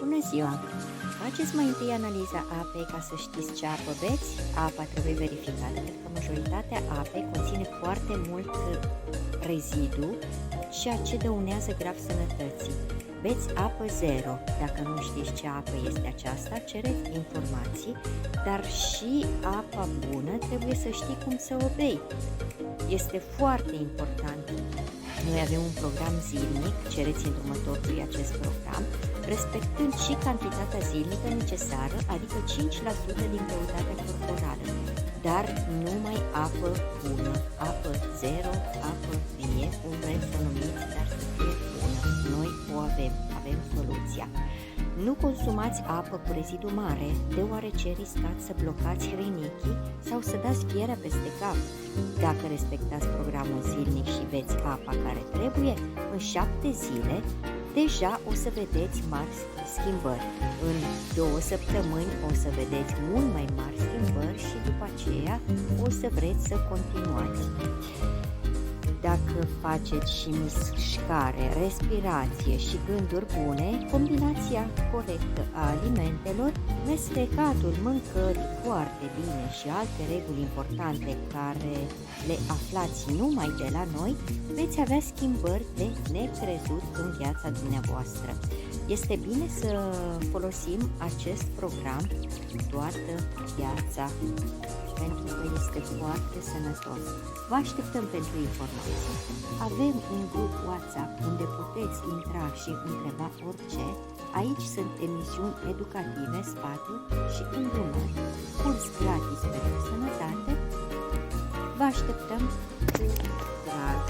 Bună ziua! Faceți mai întâi analiza apei ca să știți ce apă beți. Apa trebuie verificată pentru că majoritatea apei conține foarte mult rezidu, ceea ce dăunează grav sănătății. Beți apă zero. Dacă nu știți ce apă este aceasta, cereți informații, dar și apa bună trebuie să știi cum să o bei. Este foarte important. Noi avem un program zilnic, cereți îndrumătorului acest program, respectând și cantitatea zilnică necesară, adică 5% din greutatea corporală, dar numai apă bună, apă zero, apă vie, cum vreți să numiți, dar să fie bună. Noi o avem soluția. Nu consumați apă cu rezidu mare, deoarece riscați să blocați rinichii sau să dați fierea peste cap. Dacă respectați programul zilnic și beți apa care trebuie, în 7 zile, deja o să vedeți mari schimbări. În 2 săptămâni o să vedeți mult mai mari schimbări și după aceea o să vreți să continuați. Dacă faceți și mișcare, respirație și gânduri bune, combinația corectă a alimentelor, mestecatul mâncării foarte bine și alte reguli importante care le aflați numai de la noi, veți avea schimbări de necrezut în viața dumneavoastră. Este bine să folosim acest program toată viața, pentru că este foarte sănătos. Vă așteptăm pentru informații. Avem un grup WhatsApp unde puteți intra și întreba orice. Aici sunt emisiuni educative, sfaturi și îndrumări. Curs gratis pentru sănătate. Vă așteptăm cu drag!